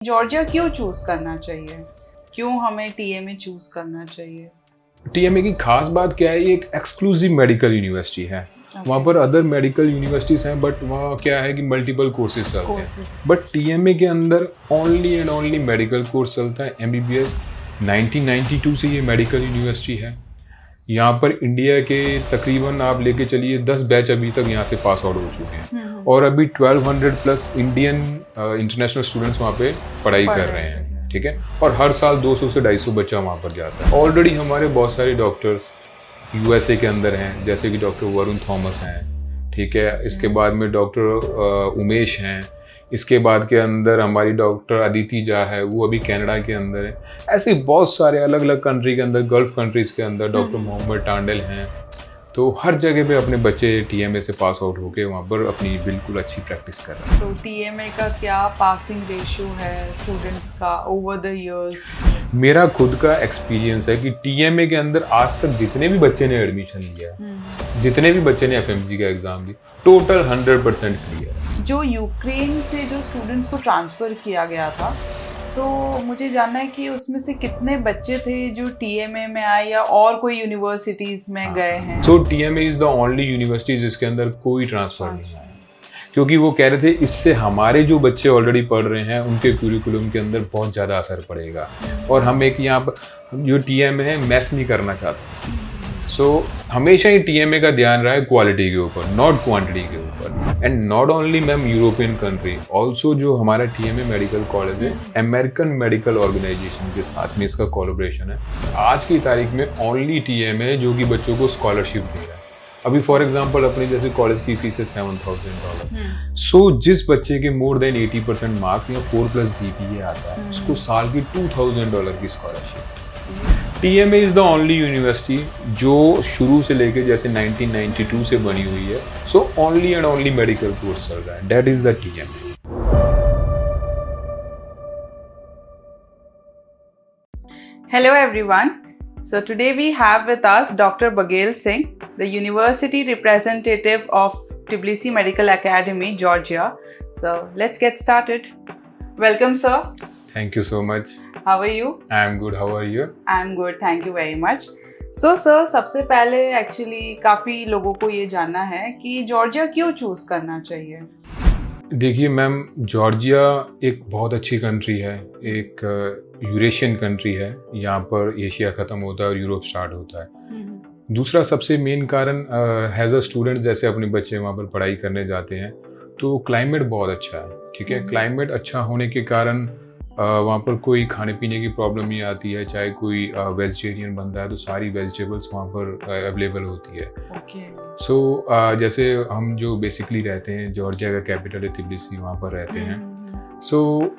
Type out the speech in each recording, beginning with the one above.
Georgia क्यों choose करना चाहिए? क्यों हमें टीएमए चूज करना चाहिए? टीएमए की खास बात क्या है, ये एक एक्सक्लूसिव मेडिकल यूनिवर्सिटी है। वहाँ पर अदर मेडिकल यूनिवर्सिटीज़ हैं, बट वहाँ क्या है कि मल्टीपल कोर्सेज चलते हैं, बट टीएमए के अंदर only and only medical course चलता है, एमबीबीएस। 1992 से ये मेडिकल यूनिवर्सिटी है। यहाँ पर इंडिया के तकरीबन आप लेके चलिए 10 बैच अभी तक यहाँ से पास आउट हो चुके हैं, और अभी 1200 प्लस इंडियन इंटरनेशनल स्टूडेंट्स वहाँ पे पढ़ाई कर रहे हैं, ठीक है। और हर साल 200 से 250 बच्चा वहाँ पर जाता है। ऑलरेडी हमारे बहुत सारे डॉक्टर्स यूएसए के अंदर हैं, जैसे कि डॉक्टर वरुण थॉमस हैं, ठीक है। इसके बाद में डॉक्टर उमेश हैं। इसके बाद के अंदर हमारी डॉक्टर अदिति झा है, वो अभी कनाडा के अंदर है। ऐसे बहुत सारे अलग अलग कंट्री के अंदर, गल्फ कंट्रीज़ के अंदर डॉक्टर मोहम्मद टांडल हैं। तो हर जगह पे अपने बच्चे टीएमए से पास आउट होके वहाँ पर अपनी बिल्कुल अच्छी प्रैक्टिस कर रहे हैं। तो टीएमए का क्या पासिंग रेशियो है स्टूडेंट्स का ओवर द इयर्स? मेरा खुद का एक्सपीरियंस है कि टीएमए के अंदर आज तक जितने भी बच्चे ने एडमिशन लिया, जितने भी बच्चे ने एफएमजी का एग्जाम दिया, टोटल 100% क्लियर। जो यूक्रेन से जो स्टूडेंट्स को ट्रांसफ़र किया गया था, मुझे जानना है कि उसमें से कितने बच्चे थे जो टीएमए में आए या और कोई यूनिवर्सिटीज़ में गए हैं? TMA is the only university जिसके अंदर कोई ट्रांसफ़र नहीं है, क्योंकि वो कह रहे थे इससे हमारे जो बच्चे ऑलरेडी पढ़ रहे हैं उनके क्यूरिकुलम के अंदर बहुत ज़्यादा असर पड़ेगा, और हम एक यहाँ पर जो टीएमए है मैस नहीं करना चाहते। हमेशा ही टीएमए का ध्यान रहा है क्वालिटी के ऊपर, नॉट क्वांटिटी के ऊपर। And not only ma'am European country, also जो हमारा टीएमए मेडिकल कॉलेज है अमेरिकन मेडिकल ऑर्गेनाइजेशन के साथ में इसका कोलैबोरेशन है। आज की तारीख में ओनली टीएमए जो कि बच्चों को स्कॉलरशिप दे रहा है। अभी फॉर एग्जांपल अपने जैसे कॉलेज की फीस है $7,000। जिस बच्चे के मोर देन 80% मार्क्स या 4+ GPA आता है, उसको साल की $2,000 की scholarship. TMA is the only university जो शुरू से लेके जैसे 1992 से बनी हुई है, so only and only medical course चल रहा है, that is the TMA. Hello everyone. So today we have with us Dr. Baghel Singh, the University representative of Tbilisi Medical Academy, Georgia. So let's get started. Welcome, sir. Thank you so much. How are you? I am good. How are you? I am good. Thank you very much. So sir, सबसे पहले actually काफ़ी लोगों को ये जानना है कि Georgia क्यों चूज़ करना चाहिए? देखिए मैम, जॉर्जिया एक बहुत अच्छी कंट्री है, एक यूरेशियन कंट्री है। यहाँ पर एशिया ख़त्म होता है और यूरोप स्टार्ट होता है। दूसरा सबसे मेन कारण एज अ स्टूडेंट जैसे अपने बच्चे वहाँ पर पढ़ाई करने जाते हैं तो क्लाइमेट बहुत अच्छा है, ठीक है। क्लाइमेट अच्छा होने के कारण वहाँ पर कोई खाने पीने की प्रॉब्लम नहीं आती है। चाहे कोई वेजिटेरियन बनता है तो सारी वेजिटेबल्स वहाँ पर अवेलेबल होती है। जैसे हम जो बेसिकली रहते हैं, जॉर्जिया का कैपिटल है तिब्लिसी, वहाँ पर रहते हैं।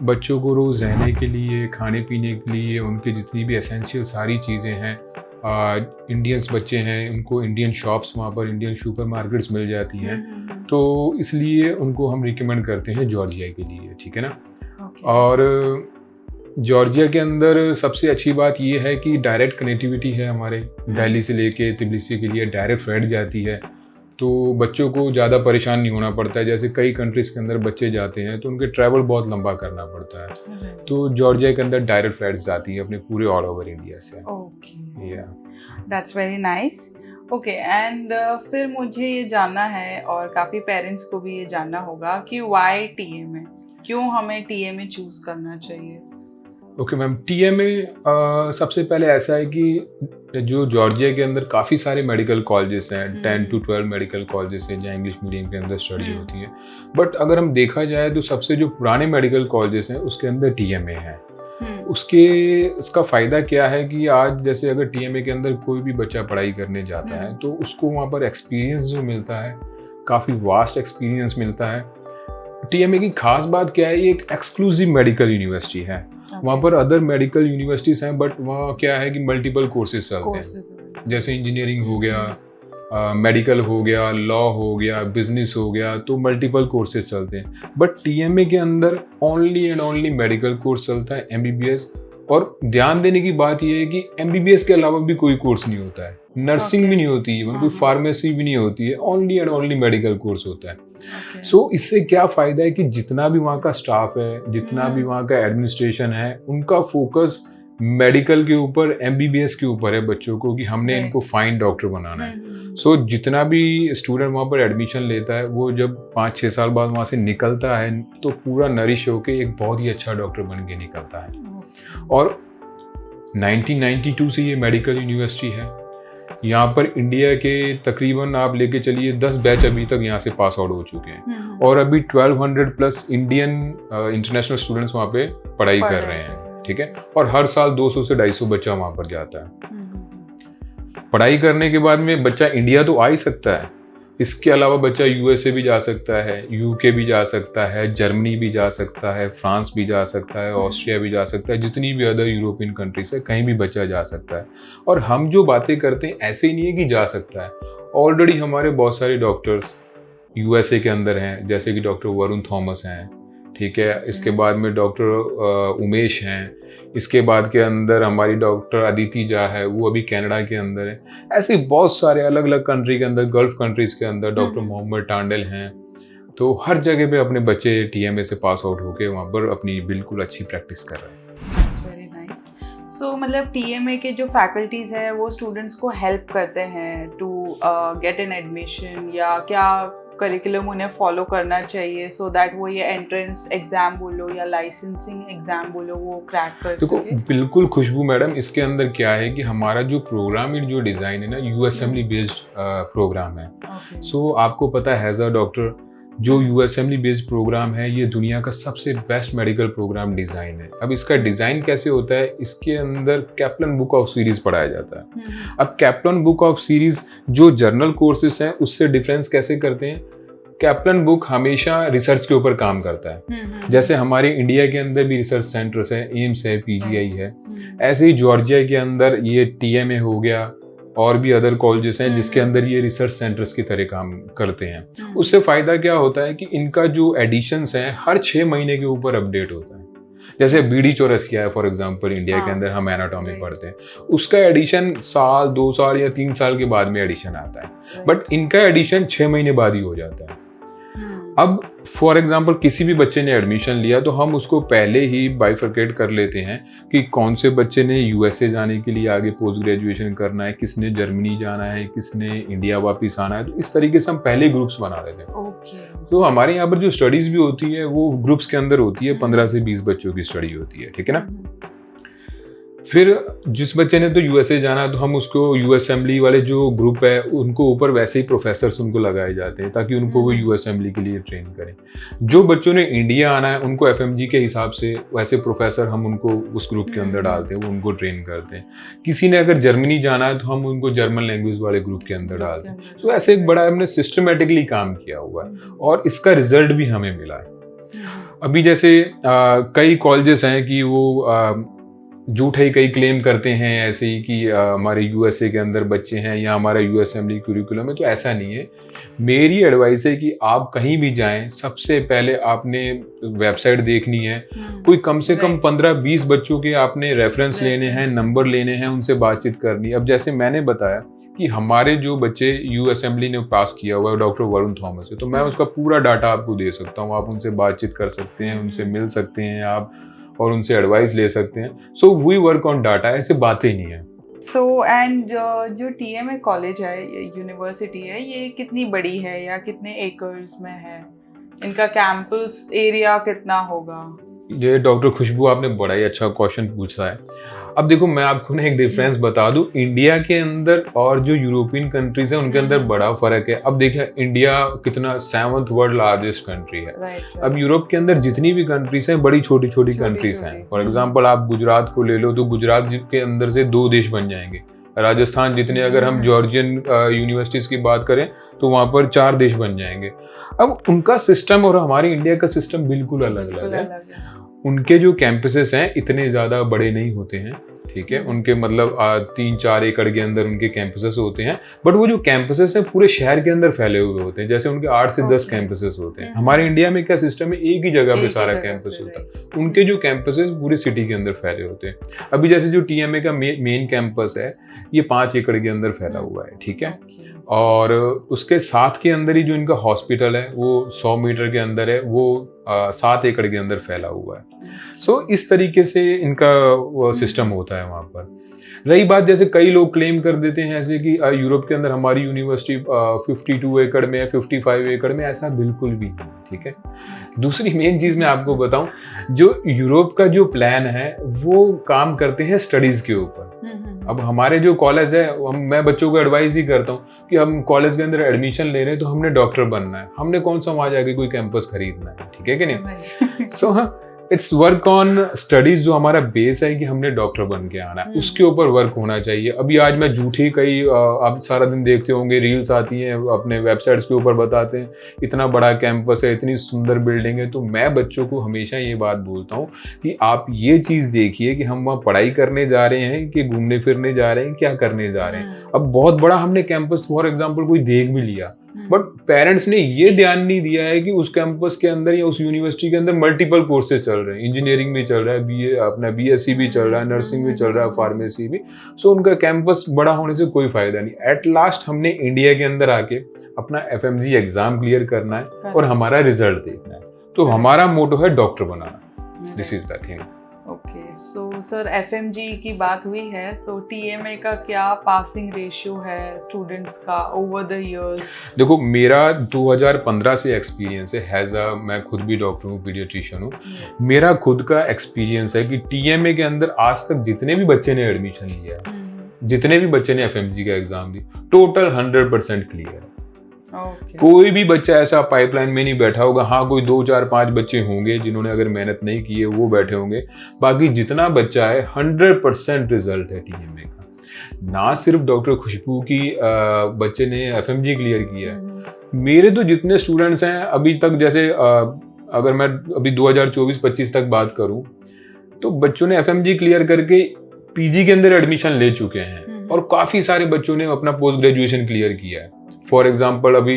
बच्चों को रोज़ रहने के लिए, खाने पीने के लिए, उनके जितनी भी एसेंशियल सारी चीज़ें हैं, इंडियंस बच्चे हैं, उनको इंडियन शॉप्स, वहाँ पर इंडियन सुपर मार्केट्स मिल जाती हैं, तो इसलिए उनको हम रिकमेंड करते हैं जॉर्जिया के लिए, ठीक है ना। और जॉर्जिया के अंदर सबसे अच्छी बात ये है कि डायरेक्ट कनेक्टिविटी है हमारे दिल्ली से लेके तिब्लिसी के लिए डायरेक्ट फ्लाइट जाती है, तो बच्चों को ज़्यादा परेशान नहीं होना पड़ता है। जैसे कई कंट्रीज़ के अंदर बच्चे जाते हैं तो उनके ट्रैवल बहुत लंबा करना पड़ता है, तो जॉर्जिया के अंदर डायरेक्ट फ्लाइट्स जाती है अपने पूरे ऑल ओवर इंडिया से। That's very nice. Okay, and फिर मुझे ये जानना है और काफ़ी पेरेंट्स को भी ये जानना होगा कि वाई टीएमए, क्यों हमें टीएमए चूज़ करना चाहिए? ओके मैम, टीएमए सबसे पहले ऐसा है कि जो जॉर्जिया के अंदर काफ़ी सारे मेडिकल कॉलेजेस हैं, 10 to 12 मेडिकल कॉलेजेस हैं जहाँ इंग्लिश मीडियम के अंदर स्टडी होती है। बट अगर हम देखा जाए तो सबसे जो पुराने मेडिकल कॉलेजेस हैं उसके अंदर टीएमए है। उसका फ़ायदा क्या है कि आज जैसे अगर टीएमए के अंदर कोई भी बच्चा पढ़ाई करने जाता है तो उसको वहाँ पर एक्सपीरियंस जो मिलता है, काफ़ी वास्ट एक्सपीरियंस मिलता है। टीएमए की खास बात क्या है, ये एक एक्सक्लूसिव मेडिकल यूनिवर्सिटी है। वहाँ पर अदर मेडिकल यूनिवर्सिटीज़ हैं, बट वहाँ क्या है कि मल्टीपल कोर्सेज चलते हैं, जैसे इंजीनियरिंग हो गया, मेडिकल हो गया, लॉ हो गया, बिजनेस हो गया, तो मल्टीपल कोर्सेज चलते हैं। बट टीएमए के अंदर only and only medical course चलता है, एमबीबीएस। और ध्यान देने की बात यह है कि एमबीबीएस के अलावा भी कोई कोर्स नहीं होता है, नर्सिंग भी नहीं होती है, कोई फार्मेसी भी नहीं होती है, only and only medical course होता है। सो इससे क्या फ़ायदा है कि जितना भी वहाँ का स्टाफ है, जितना भी वहाँ का एडमिनिस्ट्रेशन है, उनका फोकस मेडिकल के ऊपर, एमबीबीएस के ऊपर है बच्चों को, कि हमने इनको फाइन डॉक्टर बनाना है। सो जितना भी स्टूडेंट वहाँ पर एडमिशन लेता है, वो जब 5-6 साल बाद वहाँ से निकलता है तो पूरा नरिश होके एक बहुत ही अच्छा डॉक्टर बन के निकलता है। और 1992 से ये मेडिकल यूनिवर्सिटी है। यहाँ पर इंडिया के तकरीबन आप लेके चलिए 10 बैच अभी तक यहाँ से पास आउट हो चुके हैं, और अभी 1200 प्लस इंडियन इंटरनेशनल स्टूडेंट्स वहाँ पे पढ़ाई कर रहे हैं, ठीक है। और हर साल 200 से 250 बच्चा वहाँ पर जाता है। पढ़ाई करने के बाद में बच्चा इंडिया तो आ ही सकता है, इसके अलावा बच्चा यूएसए भी जा सकता है, यूके भी जा सकता है, जर्मनी भी जा सकता है, फ्रांस भी जा सकता है, ऑस्ट्रिया भी जा सकता है, जितनी भी अदर यूरोपियन कंट्रीज है, कहीं भी बच्चा जा सकता है। और हम जो बातें करते हैं ऐसे ही नहीं है कि जा सकता है, ऑलरेडी हमारे बहुत सारे डॉक्टर्स यूएसए के अंदर हैं, जैसे कि डॉक्टर वरुण थॉमस हैं, ठीक है। इसके बाद में डॉक्टर उमेश हैं, इसके बाद के अंदर हमारी डॉक्टर अदिति झा है, वो अभी कनाडा के अंदर है। ऐसे बहुत सारे अलग अलग कंट्री के अंदर, गल्फ कंट्रीज के अंदर डॉक्टर मोहम्मद टांडल हैं। तो हर जगह पे अपने बच्चे टीएमए से पास आउट होके वहाँ पर अपनी बिल्कुल अच्छी प्रैक्टिस कर रहे हैं। Very nice. सो मतलब टीएमए के जो फैकल्टीज हैं वो स्टूडेंट्स को हेल्प करते हैं टू गेट एन एडमिशन, या क्या करिकुलम उन्हें फॉलो करना चाहिए सो दैट वो ये एंट्रेंस एग्जाम बोलो या लाइसेंसिंग एग्जाम बोलो वो क्रैक कर सके? देखो बिल्कुल खुशबू मैडम, इसके अंदर क्या है कि हमारा जो प्रोग्राम जो डिज़ाइन है ना, यूएसएमली बेस्ड प्रोग्राम है। सो आपको पता है एज अ डॉक्टर, जो यूएसएमली बेस्ड प्रोग्राम है ये दुनिया का सबसे बेस्ट मेडिकल प्रोग्राम डिज़ाइन है। अब इसका डिज़ाइन कैसे होता है, इसके अंदर कैप्लन बुक ऑफ सीरीज़ पढ़ाया जाता है। अब कैप्लन बुक ऑफ सीरीज़ जो जर्नल कोर्सेज हैं उससे डिफरेंस कैसे करते हैं, कैप्लन बुक हमेशा रिसर्च के ऊपर काम करता है। जैसे हमारे इंडिया के अंदर भी रिसर्च सेंटर्स है, एम्स है, पीजीआई है, ऐसे ही जॉर्जिया के अंदर ये टीएमए हो गया और भी अदर कॉलेजेस हैं जिसके अंदर ये रिसर्च सेंटर्स की तरह काम करते हैं। उससे फ़ायदा क्या होता है कि इनका जो एडिशंस हैं हर 6 महीने के ऊपर अपडेट होता है। जैसे बीडी चौरसिया है फॉर एग्जांपल, इंडिया के अंदर हम एनाटॉमी पढ़ते हैं, उसका एडिशन साल 2 साल या 3 साल के बाद में एडिशन आता है, बट इनका एडिशन 6 महीने बाद ही हो जाता है। अब फॉर एग्जांपल किसी भी बच्चे ने एडमिशन लिया तो हम उसको पहले ही बाइफरकेट कर लेते हैं कि कौन से बच्चे ने यूएसए जाने के लिए आगे पोस्ट ग्रेजुएशन करना है, किसने जर्मनी जाना है, किसने इंडिया वापस आना है। तो इस तरीके से हम पहले ग्रुप्स बना लेते हैं। तो हमारे यहाँ पर जो स्टडीज भी होती है वो ग्रुप्स के अंदर होती है, 15 से 20 बच्चों की स्टडी होती है, ठीक है ना। फिर जिस बच्चे ने तो यूएसए जाना है तो हम उसको यूएसएमली वाले जो ग्रुप है उनको ऊपर वैसे ही प्रोफेसर्स उनको लगाए जाते हैं ताकि उनको वो यूएसएमली के लिए ट्रेन करें। जो बच्चों ने इंडिया आना है उनको एफएमजी के हिसाब से वैसे प्रोफेसर हम उनको उस ग्रुप के अंदर डालते हैं, वो उनको ट्रेन करते हैं। किसी ने अगर जर्मनी जाना है तो हम उनको जर्मन लैंग्वेज वाले ग्रुप के अंदर डालते हैं। तो ऐसे एक बड़ा हमने सिस्टमेटिकली काम किया हुआ है और इसका रिजल्ट भी हमें मिला है। अभी जैसे कई कॉलेजेस हैं कि वो झूठे ही कई क्लेम करते हैं ऐसे ही कि हमारे यूएसए के अंदर बच्चे हैं या हमारा यूएसएमली करिकुलम है, तो ऐसा नहीं है। मेरी एडवाइस है कि आप कहीं भी जाएं, सबसे पहले आपने वेबसाइट देखनी है, कोई कम से कम 15-20 बच्चों के आपने रेफरेंस लेने हैं, नंबर लेने हैं, उनसे बातचीत करनी। अब जैसे मैंने बताया कि हमारे जो बच्चे यूएसएमली ने पास किया हुआ है डॉक्टर वरुण थॉमस है, तो मैं उसका पूरा डाटा आपको दे सकता हूँ। आप उनसे बातचीत कर सकते हैं, उनसे मिल सकते हैं आप और उनसे एडवाइस ले सकते हैं। So we work on data, ऐसे बातें नहीं है। सो एंड जो टीएमए कॉलेज है, यूनिवर्सिटी है, ये कितनी बड़ी है या कितने एकर्स में है? इनका कैंपस एरिया कितना होगा? ये डॉक्टर खुशबू आपने बड़ा ही अच्छा क्वेश्चन पूछा है। अब देखो मैं आपको ना एक डिफरेंस बता दूं, इंडिया के अंदर और जो यूरोपियन कंट्रीज हैं उनके अंदर बड़ा फर्क है। अब देखिए इंडिया कितना 7th वर्ल्ड लार्जेस्ट कंट्री है। अब यूरोप के अंदर जितनी भी कंट्रीज हैं बड़ी छोटी छोटी कंट्रीज हैं। फॉर एग्जांपल आप गुजरात को ले लो तो गुजरात के अंदर से 2 देश बन जाएंगे। राजस्थान जितने, अगर हम जॉर्जियन यूनिवर्सिटीज की बात करें तो वहाँ पर 4 देश बन जाएंगे। अब उनका सिस्टम और हमारे इंडिया का सिस्टम बिल्कुल अलग अलग है। उनके जो कैंपसेस हैं इतने ज़्यादा बड़े नहीं होते हैं, ठीक है। उनके मतलब 3-4 एकड़ के अंदर उनके कैंपसेस होते हैं, बट वो जो कैंपसेस हैं पूरे शहर के अंदर फैले हुए होते हैं। जैसे उनके 8 से 10 कैंपसेस होते हैं। हमारे इंडिया में क्या सिस्टम है, एक ही जगह पे सारा कैंपस होता है। उनके जो कैंपसेस पूरे सिटी के अंदर फैले होते हैं। अभी जैसे जो टीएमए का मेन कैंपस है ये 5 एकड़ के अंदर फैला हुआ है, ठीक है। और उसके साथ के अंदर ही जो इनका हॉस्पिटल है वो 100 मीटर के अंदर है, वो 7 एकड़ के अंदर फैला हुआ है। सो इस तरीके से इनका सिस्टम होता है वहाँ पर। रही बात, जैसे कई लोग क्लेम कर देते हैं ऐसे कि यूरोप के अंदर हमारी यूनिवर्सिटी 52 एकड़ में है, 55 एकड़ में, ऐसा बिल्कुल भी नहीं, ठीक है। दूसरी मेन चीज़ मैं आपको बताऊं, जो यूरोप का जो प्लान है वो काम करते हैं स्टडीज़ के ऊपर। अब हमारे जो कॉलेज है, मैं बच्चों को एडवाइस ही करता हूँ कि हम कॉलेज के अंदर एडमिशन ले रहे हैं तो हमने डॉक्टर बनना है, हमने कौन सा वहाँ जाके कोई कैंपस खरीदना है, ठीक है कि नहीं। So it's work on studies, जो हमारा बेस है कि हमने डॉक्टर बन के आना है, उसके ऊपर वर्क होना चाहिए। अभी आज मैं झूठी कई आप सारा दिन देखते होंगे रील्स आती हैं, अपने वेबसाइट्स के ऊपर बताते हैं इतना बड़ा कैंपस है, इतनी सुंदर बिल्डिंग है। तो मैं बच्चों को हमेशा ये बात बोलता हूँ कि आप ये चीज़ देखिए कि हम वहाँ पढ़ाई करने जा रहे हैं कि घूमने फिरने जा रहे हैं, क्या करने जा रहे हैं। अब बहुत बड़ा हमने कैंपस फॉर एग्जाम्पल कोई देख भी लिया, बट पेरेंट्स ने ये ध्यान नहीं दिया है कि उस कैंपस के अंदर या उस यूनिवर्सिटी के अंदर मल्टीपल कोर्सेज चल रहे हैं, इंजीनियरिंग भी चल रहा है, बीए अपना बीएससी भी चल रहा है, नर्सिंग भी चल रहा है, फार्मेसी भी। सो उनका कैंपस बड़ा होने से कोई फायदा नहीं। एट लास्ट हमने इंडिया के अंदर आके अपना एफएमजी एग्जाम क्लियर करना है और हमारा रिजल्ट देखना है। तो हमारा मोटो है doctor banana. This is the thing. Okay, so sir FMG की बात हुई है, सो टीएमए का क्या पासिंग रेशियो है स्टूडेंट्स का ओवर द इयर्स? देखो, मेरा 2015 से एक्सपीरियंस है, मैं खुद भी डॉक्टर हूँ, पीडियाट्रिशियन हूँ। मेरा खुद का एक्सपीरियंस है कि टीएमए के अंदर आज तक जितने भी बच्चे ने एडमिशन लिया है, जितने भी बच्चे ने एफएमजी का एग्जाम दी, टोटल 100% क्लियर है। कोई भी बच्चा ऐसा पाइपलाइन में नहीं बैठा होगा। हाँ, कोई 2, 4, 5 बच्चे होंगे जिन्होंने अगर मेहनत नहीं की है, वो बैठे होंगे। बाकी जितना बच्चा है 100% रिजल्ट है टीएमए का। ना सिर्फ डॉक्टर खुशबू की बच्चे ने एफएमजी क्लियर किया है, मेरे तो जितने स्टूडेंट्स हैं अभी तक, जैसे अगर मैं अभी 2024-25 तक बात करूं, तो बच्चों ने एफएमजी क्लियर करके पीजी के अंदर एडमिशन ले चुके हैं और काफी सारे बच्चों ने अपना पोस्ट ग्रेजुएशन क्लियर किया है। फॉर एग्जाम्पल अभी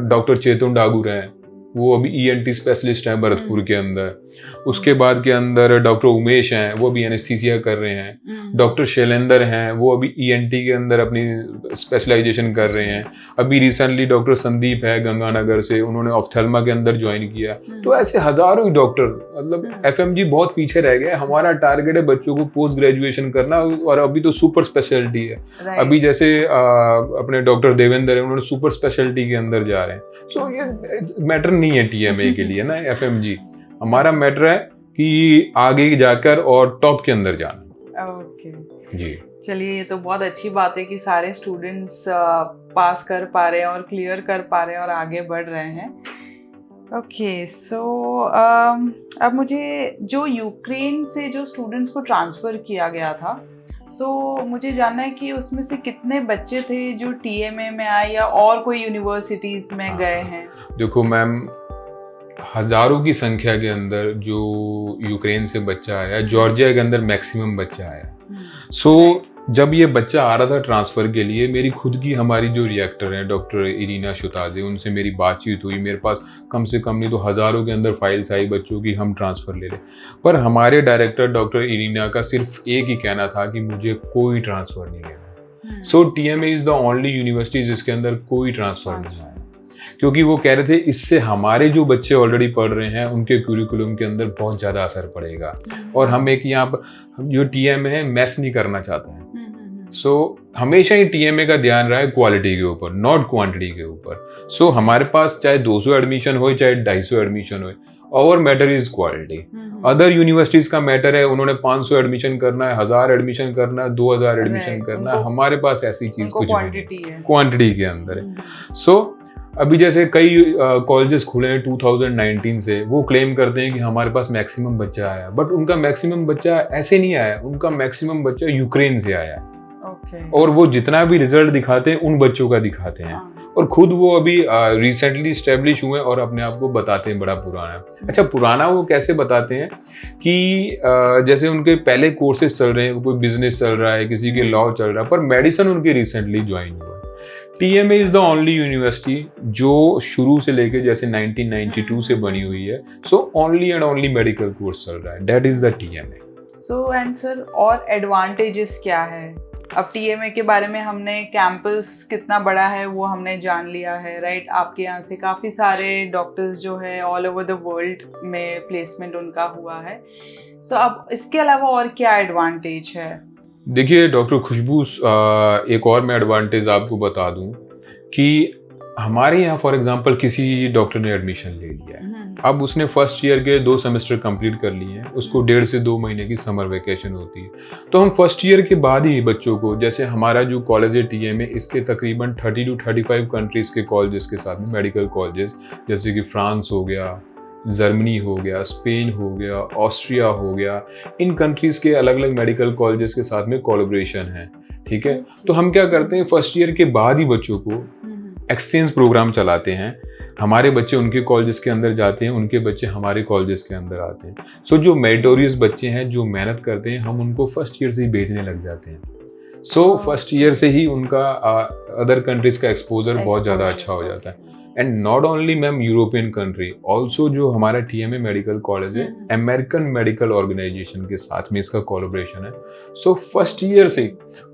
डॉक्टर चेतन डागुर हैं, वो अभी ईएनटी स्पेशलिस्ट हैं भरतपुर के अंदर। उसके बाद के अंदर डॉक्टर उमेश हैं, वो अभी एनेस्थीसिया कर रहे हैं। डॉक्टर शैलेंद्र हैं, वो अभी ईएनटी के अंदर अपनी स्पेशलाइजेशन कर रहे हैं। अभी रिसेंटली डॉक्टर संदीप है गंगानगर से, उन्होंने ऑफ्थेल्मा के अंदर ज्वाइन किया। तो ऐसे हजारों ही डॉक्टर, मतलब एफएमजी बहुत पीछे रह गए। हमारा टारगेट है बच्चों को पोस्ट ग्रेजुएशन करना, और अभी तो सुपर स्पेशलिटी है। अभी जैसे अपने डॉक्टर देवेंद्र है, उन्होंने सुपर स्पेशलिटी के अंदर जा रहे हैं। सो ये मैटर नहीं है टीएमए के लिए ना एफएमजी। हमारा मैटर है कि आगे जाकर और टॉप के अंदर जाना। ओके जी, चलिए, ये तो बहुत अच्छी बात है कि सारे स्टूडेंट्स पास कर पा रहे हैं और क्लियर कर पा रहे हैं और आगे बढ़ रहे हैं। ओके, सो अब मुझे जो यूक्रेन से जो स्टूडेंट्स को ट्रांसफ़र किया गया था, मुझे जानना है कि उसमें से कितने बच्चे थे जो टीएमए में आए या और कोई यूनिवर्सिटीज में गए हैं? देखो मैम, हजारों की संख्या के अंदर जो यूक्रेन से बच्चा आया, जॉर्जिया के अंदर मैक्सिमम बच्चा आया। जब ये बच्चा आ रहा था ट्रांसफ़र के लिए, मेरी खुद की हमारी जो रिएक्टर हैं डॉक्टर इरीना शुताजे, उनसे मेरी बातचीत हुई। मेरे पास कम से कम नहीं तो हज़ारों के अंदर फाइल्स आई बच्चों की, हम ट्रांसफ़र ले लें। पर हमारे डायरेक्टर डॉक्टर इरीना का सिर्फ एक ही कहना था कि मुझे कोई ट्रांसफ़र नहीं लेना। So TMA is the only university जिसके अंदर कोई ट्रांसफ़र नहीं आया, क्योंकि वो कह रहे थे इससे हमारे जो बच्चे ऑलरेडी पढ़ रहे हैं उनके क्यूरिकुलम के अंदर बहुत ज़्यादा असर पड़ेगा, और हम एक यहाँ पर जो टीएमए है मैस नहीं करना चाहते हैं। हमेशा ही टीएमए का ध्यान रहा है क्वालिटी के ऊपर, नॉट क्वांटिटी के ऊपर। हमारे पास चाहे 200 एडमिशन हो चाहे 250 एडमिशन हो, our matter is quality. Other universities का मैटर है, उन्होंने 500 एडमिशन करना है, 1000 एडमिशन करना है, 2000 एडमिशन करना है। हमारे पास ऐसी चीज कुछ नहीं है, क्वांटिटी के अंदर है। अभी जैसे कई कॉलेजेस खुले हैं 2019 से, वो क्लेम करते हैं कि हमारे पास मैक्सिमम बच्चा आया, बट उनका मैक्सिमम बच्चा ऐसे नहीं आया, उनका मैक्सिमम बच्चा यूक्रेन से आया। और वो जितना भी रिजल्ट दिखाते हैं उन बच्चों का दिखाते हैं, और खुद वो अभी रिसेंटली स्टेब्लिश हुए और अपने आप को बताते हैं बड़ा पुराना। अच्छा, पुराना वो कैसे बताते हैं कि जैसे उनके पहले कोर्सेज चल रहे हैं, कोई बिजनेस चल रहा है, किसी के लॉ चल रहा है, पर मेडिसिन उनके रिसेंटली ज्वाइन हुआ। TMA is the only university जो शुरू से लेके जैसे 1992 से बनी हुई है। Only and only medical course चल रहा है, that is the TMA. And sir, और एडवांटेजेस क्या है अब टीएमए के बारे में हमने कैंपस कितना बड़ा है वो हमने जान लिया है, राइट। आपके यहाँ से काफ़ी सारे डॉक्टर्स जो है ऑल ओवर द वर्ल्ड में प्लेसमेंट उनका हुआ है। सो अब इसके अलावा और क्या एडवांटेज है? देखिए डॉक्टर खुशबू, एक और मैं एडवांटेज आपको बता दूं कि हमारे यहाँ फॉर एग्जांपल किसी डॉक्टर ने एडमिशन ले लिया है, अब उसने फर्स्ट ईयर के 2 सेमेस्टर कंप्लीट कर लिए हैं, उसको 1.5 से 2 महीने की समर वेकेशन होती है। तो हम फर्स्ट ईयर के बाद ही बच्चों को, जैसे हमारा जो कॉलेज है टीएमए, इसके तकरीबन 30 to 35 कंट्रीज के कॉलेजेस के साथ में मेडिकल कॉलेजेस, जैसे कि फ्रांस हो गया, जर्मनी हो गया, स्पेन हो गया, ऑस्ट्रिया हो गया, इन कंट्रीज के अलग अलग मेडिकल कॉलेजेस के साथ में कोलैबोरेशन है, ठीक है। तो हम क्या करते हैं, फर्स्ट ईयर के बाद ही बच्चों को एक्सचेंज प्रोग्राम चलाते हैं। हमारे बच्चे उनके कॉलेजेस के अंदर जाते हैं, उनके बच्चे हमारे कॉलेजेस के अंदर आते हैं। सो जो मेरिटोरियस बच्चे हैं, जो मेहनत करते हैं, हम उनको फर्स्ट ईयर से ही भेजने लग जाते हैं। सो फर्स्ट ईयर से ही उनका अदर कंट्रीज का एक्सपोजर बहुत ज़्यादा अच्छा हो जाता है। And not only ma'am European country, also जो हमारा टीएमए मेडिकल कॉलेज है, अमेरिकन मेडिकल ऑर्गेनाइजेशन के साथ में इसका कोलैबोरेशन है। सो फर्स्ट ईयर से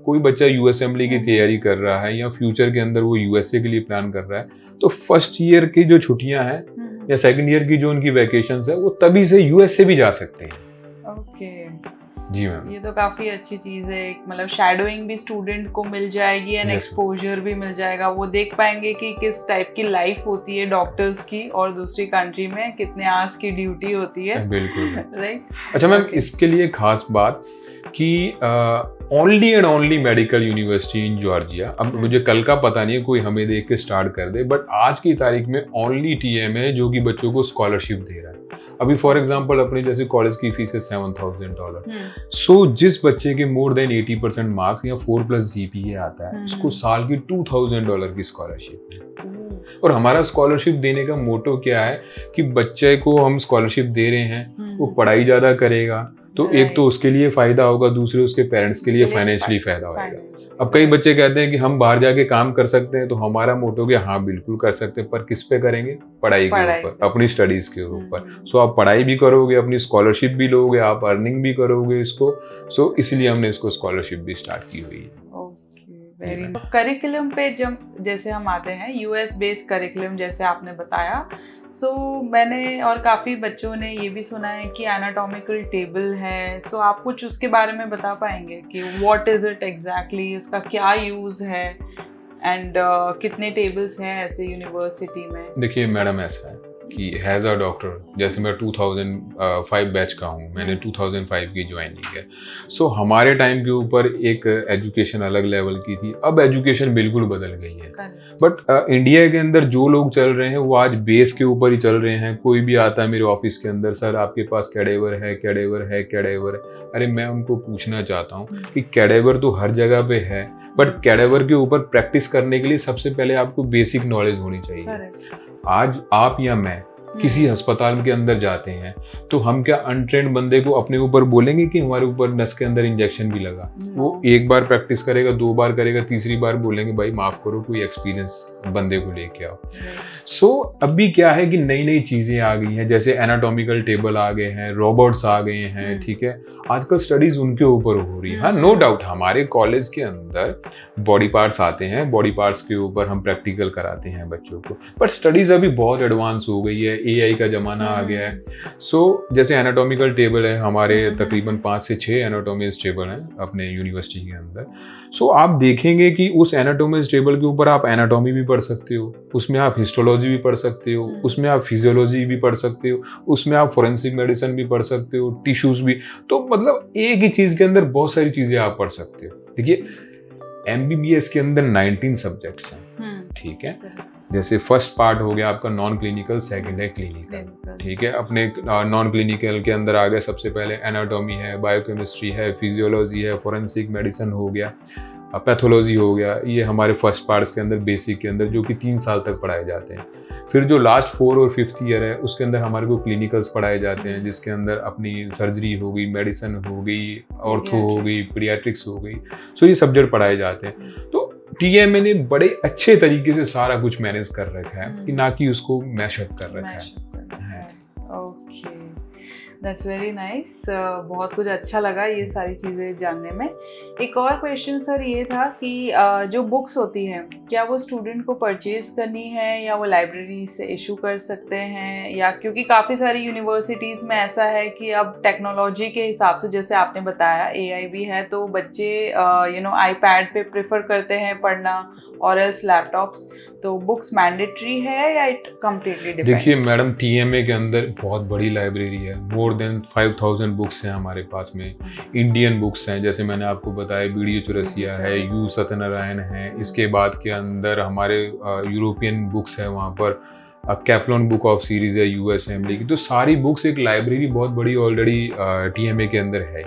कोई बच्चा यूएसएमएलई की तैयारी कर रहा है या फ्यूचर के अंदर वो यूएसए के लिए प्लान कर रहा है, तो फर्स्ट ईयर की जो छुट्टियां हैं या सेकंड ईयर की जो उनकी वैकेशंस है, वो तभी से यूएसए भी जा सकते हैं। ओके जी मैम, ये तो काफी अच्छी चीज है। मतलब शैडोइंग भी स्टूडेंट को मिल जाएगी एंड एक्सपोजर भी मिल जाएगा। वो देख पाएंगे कि किस टाइप की लाइफ होती है डॉक्टर्स की और दूसरी कंट्री में कितने आवर्स की ड्यूटी होती है। बिल्कुल राइट। अच्छा मैम, इसके लिए खास बात कि only and only medical university in Georgia, अब मुझे कल का पता नहीं है, कोई हमें देख के स्टार्ट कर दे, बट आज की तारीख में ओनली टीएमए जो कि बच्चों को स्कॉलरशिप दे रहा है। अभी फॉर एग्जांपल अपने जैसे कॉलेज की फीस है $7,000। सो जिस बच्चे के मोर देन 80% मार्क्स या 4+ GPA आता है, उसको साल की $2,000 की स्कॉलरशिप है। और हमारा स्कॉलरशिप देने का मोटो क्या है कि बच्चे को हम स्कॉलरशिप दे रहे हैं, वो पढ़ाई ज्यादा करेगा, तो एक तो उसके लिए फायदा होगा, दूसरे उसके पेरेंट्स के लिए फाइनेंशियली फायदा होगा। अब कई बच्चे कहते हैं कि हम बाहर जाके काम कर सकते हैं, तो हमारा मोटो कि हाँ बिल्कुल कर सकते हैं, पर किस पे करेंगे? पढ़ाई के ऊपर, अपनी स्टडीज के ऊपर। सो आप पढ़ाई भी करोगे, अपनी स्कॉलरशिप भी लोगे, आप अर्निंग भी करोगे इसको। सो इसलिए हमने इसको स्कॉलरशिप भी स्टार्ट की हुई है। करिकुलम पे जब जैसे हम आते हैं, यूएस बेस्ड करिकुलम जैसे आपने बताया, सो मैंने और काफ़ी बच्चों ने ये भी सुना है कि एनाटॉमिकल टेबल है। सो आप कुछ उसके बारे में बता पाएंगे कि व्हाट इज़ इट एग्जैक्टली, इसका क्या यूज़ है एंड कितने टेबल्स हैं ऐसे यूनिवर्सिटी में? देखिए मैडम, ऐसा है कि हैज़ अ डॉक्टर, जैसे मैं 2005 बैच का हूँ, मैंने 2005 की ज्वाइनिंग है। सो हमारे टाइम के ऊपर एक एजुकेशन अलग लेवल की थी, अब एजुकेशन बिल्कुल बदल गई है। बट इंडिया के अंदर जो लोग चल रहे हैं वो आज बेस के ऊपर ही चल रहे हैं। कोई भी आता है मेरे ऑफिस के अंदर, सर आपके पास कैडेवर है, कैडेवर है, कैडेवर है। अरे मैं उनको पूछना चाहता हूँ कि कैडेवर तो हर जगह पे है, बट कैडेवर के ऊपर प्रैक्टिस करने के लिए सबसे पहले आपको बेसिक नॉलेज होनी चाहिए। आज आप या मैं किसी अस्पताल के अंदर जाते हैं, तो हम क्या अनट्रेंड बंदे को अपने ऊपर बोलेंगे कि हमारे ऊपर नस के अंदर इंजेक्शन भी लगा? वो एक बार प्रैक्टिस करेगा, 2 बार करेगा, तीसरी बार बोलेंगे भाई माफ करो, कोई एक्सपीरियंस बंदे को लेके आओ। सो अभी क्या है कि नई नई चीजें आ गई हैं, जैसे एनाटॉमिकल टेबल आ गए हैं, रोबोट्स आ गए हैं, ठीक है। आजकल स्टडीज उनके ऊपर हो रही है। हाँ, नो डाउट हमारे कॉलेज के अंदर बॉडी पार्ट्स आते हैं, बॉडी पार्ट्स के ऊपर हम प्रैक्टिकल कराते हैं बच्चों को, बट स्टडीज अभी बहुत एडवांस हो गई है, एआई का जमाना आ गया है। सो जैसे एनाटॉमिकल टेबल है हमारे, तकरीबन 5 से 6 एनाटॉमिक टेबल हैं अपने यूनिवर्सिटी के अंदर। सो आप देखेंगे कि उस एनाटॉमिक टेबल के ऊपर आप एनाटॉमी भी पढ़ सकते हो, उसमें आप हिस्टोलॉजी भी पढ़ सकते हो, उसमें आप फिजियोलॉजी भी पढ़ सकते हो, उसमें आप फोरेंसिक मेडिसिन भी पढ़ सकते हो, टिश्यूज भी। तो मतलब एक ही चीज के अंदर बहुत सारी चीजें आप पढ़ सकते हो। देखिए एमबीबीएस के अंदर 19 सब्जेक्ट्स हैं, ठीक है। जैसे फर्स्ट पार्ट हो गया आपका नॉन क्लिनिकल, सेकंड है क्लिनिकल, ठीक है। अपने नॉन क्लिनिकल के अंदर आ गया सबसे पहले एनाटॉमी है, बायोकेमिस्ट्री है, फिजियोलॉजी है, फोरेंसिक मेडिसिन हो गया, पैथोलॉजी हो गया। ये हमारे फर्स्ट पार्ट्स के अंदर, बेसिक के अंदर, जो कि 3 साल तक पढ़ाए जाते हैं। फिर जो लास्ट 4 और 5th ईयर है, उसके अंदर हमारे को क्लिनिकल्स पढ़ाए जाते हैं, जिसके अंदर अपनी सर्जरी हो गई, मेडिसिन हो गई, ऑर्थो हो गई, पीडियाट्रिक्स हो गई। सो ये सब्जेक्ट पढ़ाए जाते हैं। तो टीएमए ने बड़े अच्छे तरीके से सारा कुछ मैनेज कर रखा है, कि ना कि उसको मैशअप कर रखा है। Okay, that's very nice. बहुत कुछ अच्छा लगा ये सारी चीज़ें जानने में। एक और क्वेश्चन सर ये था कि जो बुक्स होती हैं क्या वो स्टूडेंट को परचेज करनी है या वो लाइब्रेरी से इशू कर सकते हैं, या क्योंकि काफ़ी सारी यूनिवर्सिटीज़ में ऐसा है कि अब टेक्नोलॉजी के हिसाब से जैसे आपने बताया AI भी है तो बच्चे आईपैड पे प्रेफर करते हैं पढ़ना और एल्स लैपटॉप्स, तो बुक्स मैंडेटरी है या इट कम्प्लीटली डिपेंड्स? देखिए मैडम, TMA के अंदर बहुत बड़ी लाइब्रेरी है, मोर देन 5000 बुक्स हैं हमारे पास में। इंडियन बुक्स हैं, जैसे मैंने आपको बताया BDA चौरसिया है, U सत्यनारायण है। इसके बाद के अंदर हमारे यूरोपियन बुक्स है, वहाँ पर कैप्लॉन बुक ऑफ सीरीज है US असेंबली की। तो सारी बुक्स, एक लाइब्रेरी बहुत बड़ी ऑलरेडी TMA के अंदर है।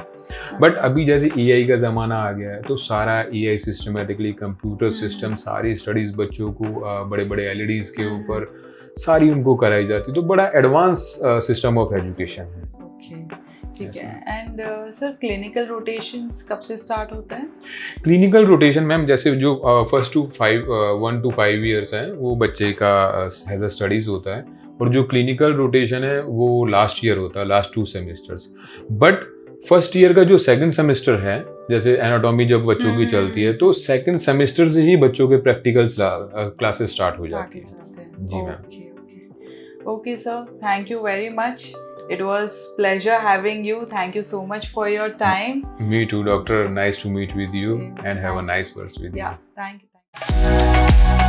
बट अभी जैसे AI का ज़माना आ गया है तो सारा AI सिस्टमेटिकली, कंप्यूटर सिस्टम, सारी स्टडीज़ बच्चों को बड़े बड़े LEDs के ऊपर सारी उनको कराई जाती है। तो बड़ा एडवांस सिस्टम ऑफ एजुकेशन है। ओके, ठीक है। एंड सर क्लिनिकल रोटेशंस कब से स्टार्ट होता है? क्लिनिकल रोटेशन मैम, जैसे जो 1 to 5 ईयर्स हैं वो बच्चे का एज अ स्टडीज़ होता है, और जो क्लिनिकल रोटेशन है वो लास्ट ईयर होता है, last 2 semesters. But first year का जो सेकंड सेमेस्टर है, जैसे एनाटॉमी जब बच्चों की चलती है तो सेकंड सेमेस्टर से ही बच्चों के प्रैक्टिकल क्लासेस स्टार्ट हो जाती है। जी ma'am. Okay, sir. Thank you very much. It was pleasure having you. Thank you so much for your time. Me too, doctor. Nice to meet with you Same. and have a nice words with you. Yeah, thank you.